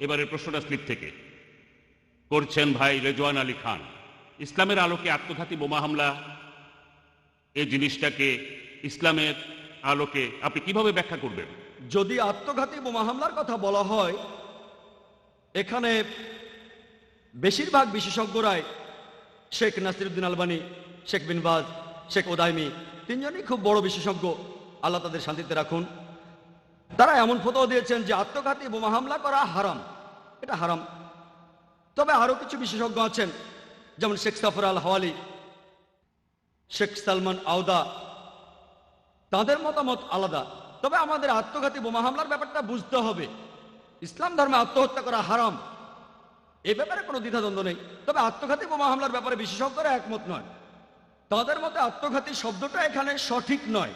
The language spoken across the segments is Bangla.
এবারের প্রশ্নটা স্লিপ থেকে করছেন ভাই রেজওয়ান আলী খান। ইসলামের আলোকে আত্মঘাতী বোমা হামলা এই জিনিসটাকে ইসলামের আলোকে আপনি কিভাবে ব্যাখ্যা করবেন? যদি আত্মঘাতী বোমা হামলার কথা বলা হয়, এখানে বেশিরভাগ বিশেষজ্ঞরাই শেখ নাসিরুদ্দিন আলবানী, শেখ বিন বাজ, শেখ ওদাইমি তিনজনই খুব বড় বিশেষজ্ঞ, আল্লাহ তাদের শান্তিতে রাখুন। তারা এমন ফতোয়া দিয়েছেন যে আত্মঘাতী বোমা হামলা করা হারাম, এটা হারাম। তবে আরও কিছু বিশেষজ্ঞ আছেন, যেমন শেখ সাফর আল হাওয়ালি, শেখ সালমান আওদা, তাদের মতামত আলাদা। তবে আমাদের আত্মঘাতী বোমা হামলার ব্যাপারটা বুঝতে হবে। ইসলাম ধর্মে আত্মহত্যা করা হারাম, এ ব্যাপারে কোনো দ্বিধাদ্বন্দ্ব নেই। তবে আত্মঘাতী বোমা হামলার ব্যাপারে বিশেষজ্ঞরা একমত নয়। তাদের মতে আত্মঘাতী শব্দটা এখানে সঠিক নয়,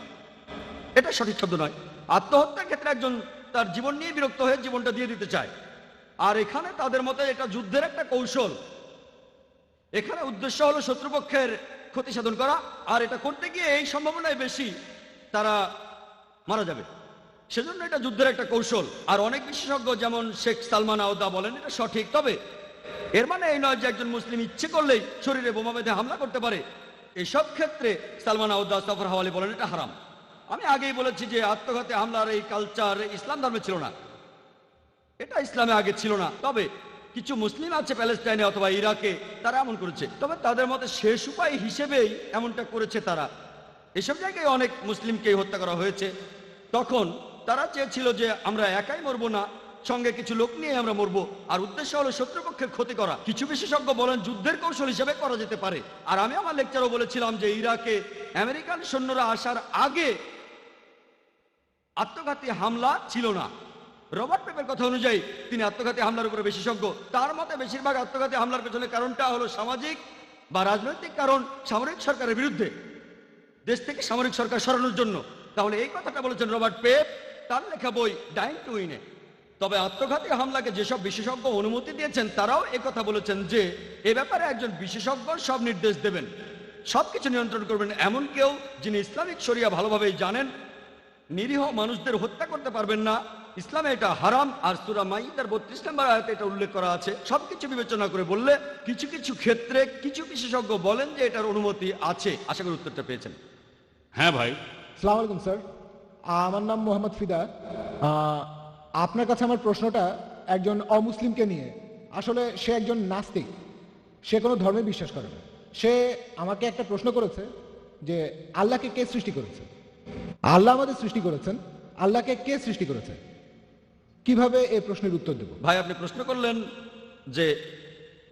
এটা সঠিক শব্দ নয়। আত্মহত্যার ক্ষেত্রে একজন তার জীবন নিয়ে বিরক্ত হয়ে জীবনটা দিয়ে দিতে চায়, আর এখানে তাদের মতে এটা যুদ্ধের একটা কৌশল। এখানে উদ্দেশ্য হলো শত্রুপক্ষের ক্ষতি সাধন করা, আর এটা করতে গিয়ে এই সম্ভাবনায় বেশি তারা মারা যাবে, সেজন্য এটা যুদ্ধের একটা কৌশল। আর অনেক বিশেষজ্ঞ যেমন শেখ সালমান আওদা বলেন এটা সঠিক। তবে এর মানে এই নয় যে একজন মুসলিম ইচ্ছে করলেই শরীরে বোমা বেঁধে হামলা করতে পারে। এসব ক্ষেত্রে সালমান আওদা, সাফর হাওয়ালি বলেন এটা হারাম। আমি আগেই বলেছি যে আত্মঘাতী হামলার এই কালচার ইসলাম ধর্মে ছিল না, এটা ইসলামে আগে ছিল না। তবে কিছু মুসলিম আছে প্যালেস্টাইনে অথবা ইরাকে, তারা এমন করেছে। তবে তাদের মতে শেষ উপায় হিসেবেই এমনটা করেছে তারা। এসব জায়গায় অনেক মুসলিমকে হত্যা করা হয়েছে। তখন তারা চেয়েছিল যে আমরা একাই মরবো না, সঙ্গে কিছু লোক নিয়ে আমরা মরবো, আর উদ্দেশ্য হলো শত্রুপক্ষের ক্ষতি করা। কিছু বিশেষজ্ঞ বলেন যুদ্ধের কৌশল হিসেবে করা যেতে পারে। আর আমি আমার লেকচারও বলেছিলাম যে ইরাকে আমেরিকান সৈন্যরা আসার আগে আত্মঘাতী হামলা ছিল না। রবার্ট পেপের কথা অনুযায়ী, তিনি আত্মঘাতী হামলার উপরে বিশেষজ্ঞ। তার মতে বেশিরভাগ আত্মঘাতী হামলার পেছনে কারণটা হলো সামাজিক বা রাজনৈতিক কারণ, সামরিক সরকারের বিরুদ্ধে, দেশ থেকে সামরিক সরকার সরানোর জন্য। তাহলে এই কথাটা বলেছেন রবার্ট পেপ তার লেখা বই ডাইং টু উইনে। তবে আত্মঘাতী হামলাকে যেসব বিশেষজ্ঞ অনুমতি দিয়েছেন তারাও একথা বলেছেন যে এ ব্যাপারে একজন বিশেষজ্ঞ সব নির্দেশ দেবেন, সবকিছু নিয়ন্ত্রণ করবেন। এমন কেউ যিনি ইসলামিক শরিয়া ভালোভাবেই জানেন, নিরীহ মানুষদের হত্যা করতে পারবেন না। ইসলামে এটা হারাম, আর সূরা মাইদার 32 নম্বর আয়াতে এটা উল্লেখ করা আছে। সবকিছু বিবেচনা করে বললে কিছু কিছু ক্ষেত্রে কিছু বিশেষজ্ঞ বলেন যে এটার অনুমতি আছে। আশা করি উত্তরটা পেয়েছেন। হ্যাঁ ভাই। আসসালামু আলাইকুম স্যার, আমার নাম মোহাম্মদ ফিদা। আপনার কাছে আমার প্রশ্নটা একজন অমুসলিমকে নিয়ে। আসলে সে একজন নাস্তিক, সে কোনো ধর্মে বিশ্বাস করে না। সে আমাকে একটা প্রশ্ন করেছে যে আল্লাহকে কে সৃষ্টি করেছে? আল্লাহ আমাদের সৃষ্টি করেছেন, আল্লাহকে কে সৃষ্টি করেছে? কিভাবে এই প্রশ্নের উত্তর দেব? ভাই, আপনি প্রশ্ন করলেন যে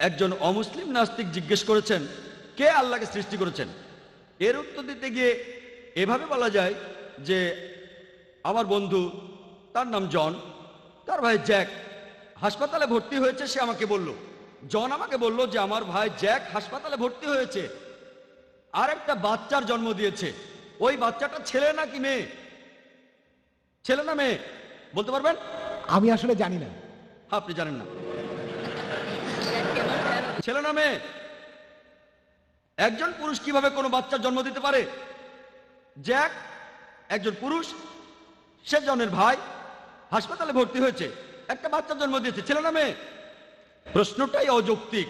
একজন অমুসলিম নাস্তিক জিজ্ঞেস করেছেন কে আল্লাহকে সৃষ্টি করেছেন। এর উত্তর দিতে গিয়ে এভাবে বলা যায় যে আমার বন্ধু, তার নাম জন, তার ভাই জ্যাক হাসপাতালে ভর্তি হয়েছে। সে আমাকে বলল, জন আমাকে বলল যে আমার ভাই জ্যাক হাসপাতালে ভর্তি হয়েছে, আর একটা বাচ্চার জন্ম দিয়েছে। ওই বাচ্চাটা ছেলে নাকি মেয়ে? ছেলে না মেয়ে বলতে পারবেন? আমি আসলে জানি না। আপনি জানেন না? ছেলে না মেয়ে? একজন পুরুষ কিভাবে কোনো বাচ্চার জন্ম দিতে পারে? জ্যাক একজন পুরুষ, সে জনের ভাই, হাসপাতালে ভর্তি হয়েছে, একটা বাচ্চার জন্ম দিয়েছে, ছেলে না মেয়ে? প্রশ্নটাই অযৌক্তিক।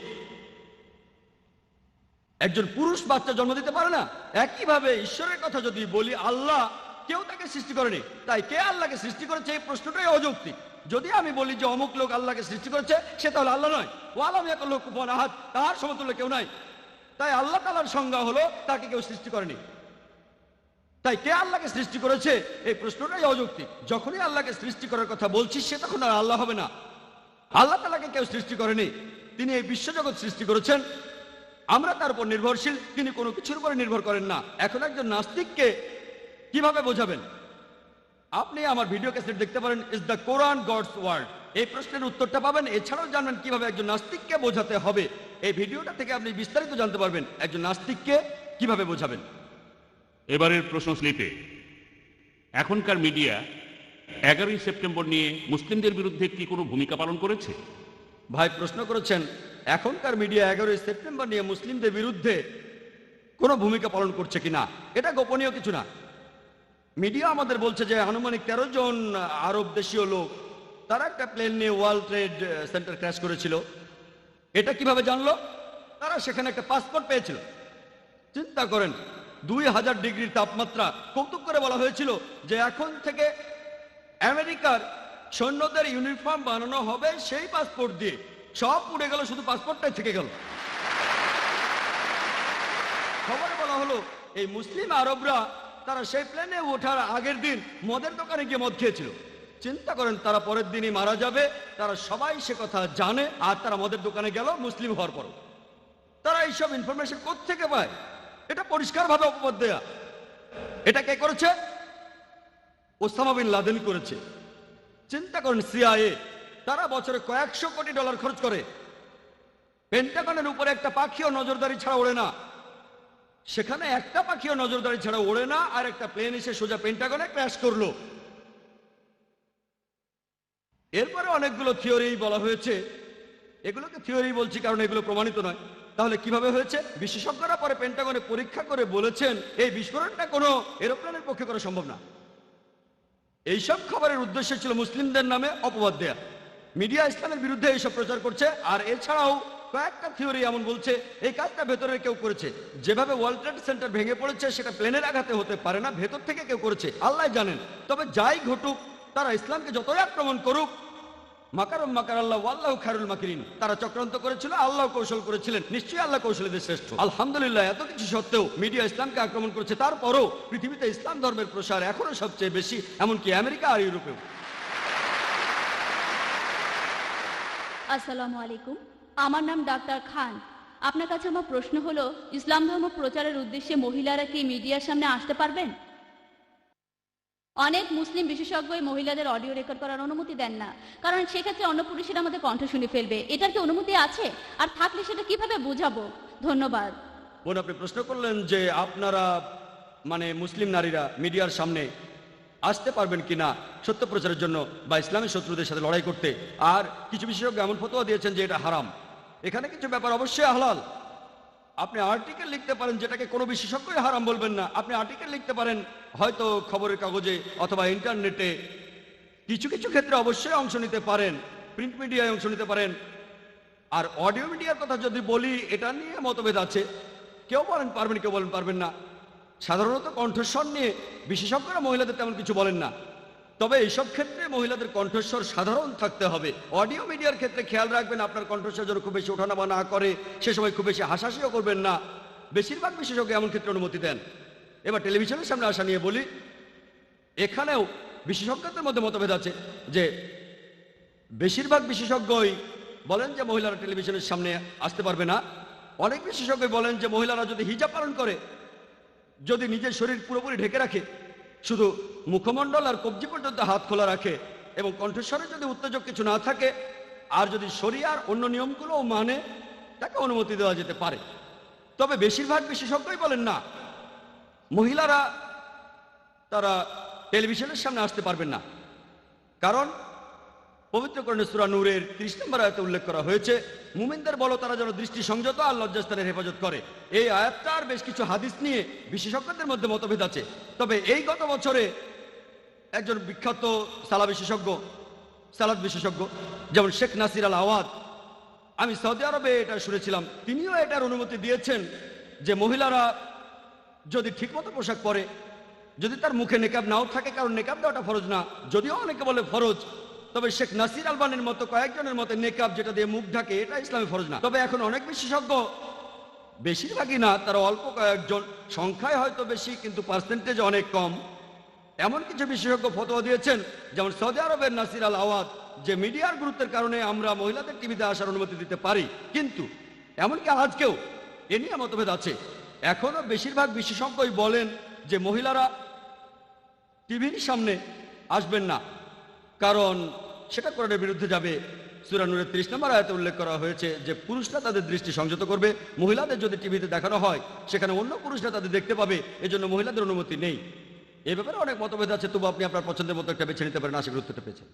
একজন পুরুষ বাচ্চা জন্ম দিতে পারে না। একইভাবে ঈশ্বরের কথা যদি বলি, আল্লাহ কেউ তাকে সৃষ্টি করেনি, তাই কে আল্লাহকে সৃষ্টি করেছে এই প্রশ্নটাই অযৌক্তিক। যদি আমি বলি যে অমুক লোক আল্লাহকে সৃষ্টি করেছে, সে তাহলে আল্লাহ নয়। ও আলাম ইয়াকুল লাহু কুফুয়ান আহাদ, তার সমতুল্য কেউ নাই। তাই আল্লাহ তাআলার সংজ্ঞা হলো তাকে কেউ সৃষ্টি করেনি। তাই কে আল্লাহকে সৃষ্টি করেছে এই প্রশ্নটাই অযৌক্তিক। যখনই আল্লাহকে সৃষ্টি করার কথা বলছি, সে তখন আর আল্লাহ হবে না। আল্লাহ তাআলাকে কেউ সৃষ্টি করেনি, তিনি এই বিশ্বজগৎ সৃষ্টি করেছেন, আমরা তার উপর নির্ভরশীল, তিনি কোনো কিছুর উপরে নির্ভর করেন না। এখন একজন নাস্তিককে কিভাবে বোঝাবেন? আপনি আমার ভিডিও ক্যাসেট দেখতে পারেন, is the Quran God's word. এই প্রশ্নের উত্তরটা পাবেন। এছাড়াও জানবেন কিভাবে একজন নাস্তিককে বোঝাতে হবে। এই ভিডিওটা থেকে আপনি বিস্তারিত জানতে পারবেন একজন নাস্তিককে কিভাবে বোঝাবেন। এবারের প্রশ্ন স্লিপে এখনকার মিডিয়া 11ই সেপ্টেম্বর নিয়ে মুসলিমদের বিরুদ্ধে কি কোনো ভূমিকা পালন করেছে? ভাই প্রশ্ন করেছেন এখনকার মিডিয়া 11ই সেপ্টেম্বর নিয়ে মুসলিমদের বিরুদ্ধে কোনো ভূমিকা পালন করছে কিনা। এটা গোপনীয় কিছু না। মিডিয়া আমাদের বলছে যে আনুমানিক 13 জন আরব দেশীয় লোক তারা একটা প্লেন নিয়ে ওয়ার্ল্ড ট্রেড সেন্টার ক্র্যাশ করেছিল। এটা কিভাবে জানলো? তারা সেখানে একটা পাসপোর্ট পেয়েছিল। চিন্তা করেন, 2000 ডিগ্রির তাপমাত্রা। কৌতুক করে বলা হয়েছিল যে এখন থেকে আমেরিকার সৈন্যদের ইউনিফর্ম বানানো হবে সেই পাসপোর্ট দিয়ে। সব উড়ে গেল, শুধু পাসপোর্টটাই থেকে গেল। খবরে বলা হলো এই মুসলিম আরবরা তারা সেই প্লেনে ওঠার আগের দিন মদের দোকানে গিয়ে মদ খেয়েছিল। চিন্তা করেন, তারা পরের দিনই মারা যাবে, তারা সবাই সে কথা জানে, আর তারা মদের দোকানে গেল মুসলিম হওয়ার পর। তারা এইসব ইনফরমেশন কোত্থেকে পায়? এটা পরিষ্কারভাবে অপবাদ দেয়া। এটা কে করেছে? ওসামা বিন লাদেন করেছে। চিন্তা করেন, সিআইএ তারা বছরে কয়েকশো কোটি ডলার খরচ করে, পেন্টাগনের উপরে একটা পাখিও নজরদারি ছাড়া ওড়ে না। সেখানে একটা পাখিও নজরদারি ছাড়া ওড়ে না, আর একটা প্লেন এসে সোজা পেন্টাগনে ক্র্যাশ করলো। এরপরে অনেকগুলো থিওরি বলা হয়েছে। এগুলোকে থিওরি বলছি কারণ এগুলো প্রমাণিত নয়। তাহলে কিভাবে হয়েছে? বিশেষজ্ঞরা পরে পেন্টাগনে পরীক্ষা করে বলেছেন এই বিস্ফোরণটা কোনো এরোপ্লেনের পক্ষে করা সম্ভব না। এইসব খবরের উদ্দেশ্য ছিল মুসলিমদের নামে অপবাদ দেয়া। মিডিয়া ইসলামের বিরুদ্ধে এইসব প্রচার করছে। আর এছাড়াও কয়েকটা থিওরি এমন বলছে এই কাজটা ভেতরে কেউ করেছে। যেভাবে ওয়ার্ল্ড ট্রেড সেন্টার ভেঙে পড়েছে সেটা প্লেনের আঘাতে হতে পারে না, ভেতর থেকে কেউ করেছে, আল্লাহ জানেন। তবে যাই ঘটুক, তারা ইসলামকে যতই আক্রমণ করুক, মাকারুম মাকার আল্লাহ আল্লাহ খায়রুল মাকিরিন, তারা চক্রান্ত করেছিল, আল্লাহ কৌশল করেছিলেন, নিশ্চয়ই আল্লাহ কৌশলীদের শ্রেষ্ঠ। আলহামদুলিল্লাহ, এত কিছু সত্ত্বেও মিডিয়া ইসলামকে আক্রমণ করেছে, তারপরও পৃথিবীতে ইসলাম ধর্মের প্রসার এখনো সবচেয়ে বেশি, এমনকি আমেরিকা আর ইউরোপেও। আসসালামু আলাইকুম, আমার নাম ডাক্তার খান। আপনার কাছে আমার প্রশ্ন হলো, ইসলাম ধর্ম প্রচারের উদ্দেশ্যে মহিলারা কি মিডিয়ার সামনে আসতে পারবেন? অনেক মুসলিম বিশেষজ্ঞই মহিলাদের অডিও রেকর্ড করার অনুমতি দেন না, কারণ সেক্ষেত্রে অন্য পুরুষেরা আমাদের কণ্ঠ শুনে ফেলবে। এটার কি অনুমতি আছে? আর থাকলে সেটা কিভাবে বোঝাবো? ধন্যবাদ। বোন, আপনি প্রশ্ন করলেন যে আপনারা মানে মুসলিম নারীরা মিডিয়ার সামনে আসতে পারবেন কিনা সত্য প্রচারের জন্য বা ইসলামের শত্রুদের সাথে লড়াই করতে। আর কিছু বিশেষজ্ঞ এমন ফতোয়া দিয়েছেন যে এটা হারাম। এখানে কিছু ব্যাপার অবশ্যই হালাল। আপনি আর্টিকেল লিখতে পারেন যেটাকে কোনো বিশেষজ্ঞই হারাম বলবেন না। আপনি আর্টিকেল লিখতে পারেন হয়তো খবরের কাগজে অথবা ইন্টারনেটে। কিছু কিছু ক্ষেত্রে অবশ্যই অংশ নিতে পারেন, প্রিন্ট মিডিয়ায় অংশ নিতে পারেন। আর অডিও মিডিয়ার কথা যদি বলি, এটা নিয়ে মতভেদ আছে। কেউ বলেন পারবেন, কেউ বলেন পারবেন না। সাধারণত কণ্ঠস্বর নিয়ে বিশেষজ্ঞরা মহিলাদের তেমন কিছু বলেন না। তবে এইসব ক্ষেত্রে মহিলাদের কণ্ঠস্বর সাধারণ থাকতে হবে। অডিও মিডিয়ার ক্ষেত্রে খেয়াল রাখবেন আপনার কণ্ঠস্বর যেন খুব বেশি ওঠানামা না করে, সে সময় খুব বেশি হাসাহাসিও করবেন না। বেশিরভাগ বিশেষজ্ঞ এমন ক্ষেত্রে অনুমতি দেন। এবার টেলিভিশনের সামনে আসা নিয়ে বলি, এখানেও বিশেষজ্ঞদের মধ্যে মতভেদ আছে যে বেশিরভাগ বিশেষজ্ঞই বলেন যে মহিলারা টেলিভিশনের সামনে আসতে পারবে না। অনেক বিশেষজ্ঞ বলেন যে মহিলারা যদি হিজাব পালন করে, যদি নিজের শরীর পুরোপুরি ঢেকে রাখে, শুধু মুখমণ্ডল আর কবজি পর্যন্ত হাত খোলা রাখে, এবং কণ্ঠস্বরে যদি উত্তেজক কিছু না থাকে, আর যদি শরিয়ার অন্য নিয়মগুলো মানে, তাকে অনুমতি দেওয়া যেতে পারে। তবে বেশিরভাগ বিশেষজ্ঞই বলেন না, মহিলারা তারা টেলিভিশনের সামনে আসতে পারবেন না। কারণ পবিত্র কোরআনে সূরা নূরের 30 নম্বর আয়াতে উল্লেখ করা হয়েছে, মুমিনদের বলো তারা যেন দৃষ্টি সংযত আর লজ্জাস্থানের হেফাজত করে। এই আয়াতটার বেশ কিছু হাদিস নিয়ে বিশেষজ্ঞদের মধ্যে মতভেদ আছে। তবে এই গত বছরে একজন বিখ্যাত সালাদ বিশেষজ্ঞ যেমন শেখ নাসির আল আওয়াদ, আমি সৌদি আরবে এটা শুনেছিলাম, তিনিও এটার অনুমতি দিয়েছেন যে মহিলারা যদি ঠিকমতো পোশাক পরে, যদি তার মুখে নেকাব নাও থাকে, কারণ নেকাব দেওয়াটা ফরজ না, যদিও অনেকে বলে ফরজ। তবে শেখ নাসির আলবানির মতো কয়েকজনের মতে নেকাব যেটা দিয়ে মুখ ঢাকে, এটা ইসলামে ফরজ না। তবে এখন অনেক বিশেষজ্ঞ, বেশিরভাগই না, তারা অল্প কয়েকজন, সংখ্যায় হয়তো বেশি কিন্তু পার্সেন্টেজ অনেক কম, এমন কিছু বিশেষজ্ঞ ফতোয়া দিয়েছেন, যেমন সৌদি আরবের নাসির আল আওয়াদ, যে মিডিয়ার গুরুত্বের কারণে আমরা মহিলাদের টিভিতে আসার অনুমতি দিতে পারি। কিন্তু এমনকি আজকেও এ নিয়ে মতভেদ আছে। এখনো বেশিরভাগ বিশেষজ্ঞই বলেন যে মহিলারা টিভির সামনে আসবেন না, কারণ সেটা কোরআনের বিরুদ্ধে যাবে। সূরা নূরের 30 নম্বর আয়াতে উল্লেখ করা হয়েছে যে পুরুষরা তাদের দৃষ্টি সংযত করবে। মহিলাদের যদি টিভিতে দেখানো হয়, সেখানে অন্য পুরুষরা তাদের দেখতে পাবে, এজন্য মহিলাদের অনুমতি নেই। এ ব্যাপারে অনেক মতভেদ আছে, তবু আপনি আপনার পছন্দের মতো একটা বেছে নিতে পারেন। আশা করি উত্তরটা পেয়েছেন।